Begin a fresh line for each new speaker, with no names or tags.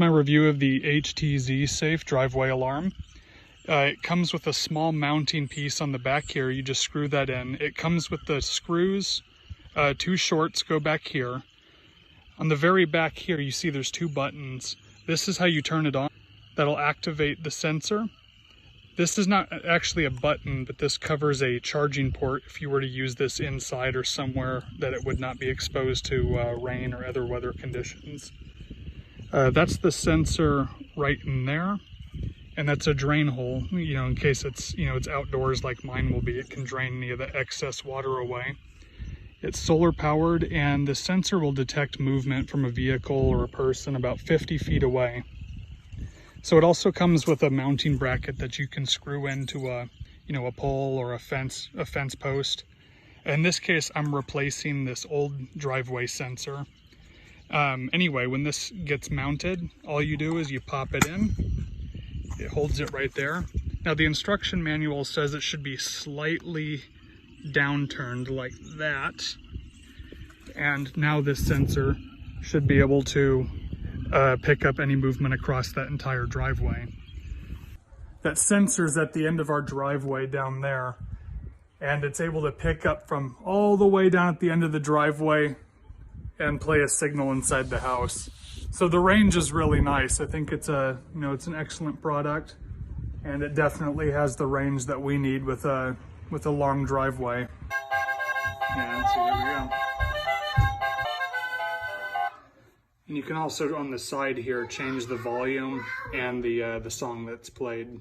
My review of the HTZ Safe driveway alarm. It comes with a small mounting piece on the back here. You just screw that in. It comes with the screws. Two shorts go back here. On the very back here, you see there's two buttons. This is how you turn it on. That'll activate the sensor. This is not actually a button, but this covers a charging port if you were to use this inside or somewhere that it would not be exposed to rain or other weather conditions. That's the sensor right in there, and that's a drain hole, in case it's, it's outdoors like mine will be. It can drain any of the excess water away. It's solar powered, and the sensor will detect movement from a vehicle or a person about 50 feet away. So it also comes with a mounting bracket that you can screw into a pole or a fence post. In this case, I'm replacing this old driveway sensor. Anyway, when this gets mounted, all you do is you pop it in. It holds it right there. Now the instruction manual says it should be slightly downturned like that. And now this sensor should be able to pick up any movement across that entire driveway. That sensor's at the end of our driveway down there, and it's able to pick up from all the way down at the end of the driveway and play a signal inside the house. So the range is really nice. I think it's it's an excellent product, and it definitely has the range that we need with a long driveway. Yeah, so there we go. And you can also on the side here change the volume and the song that's played.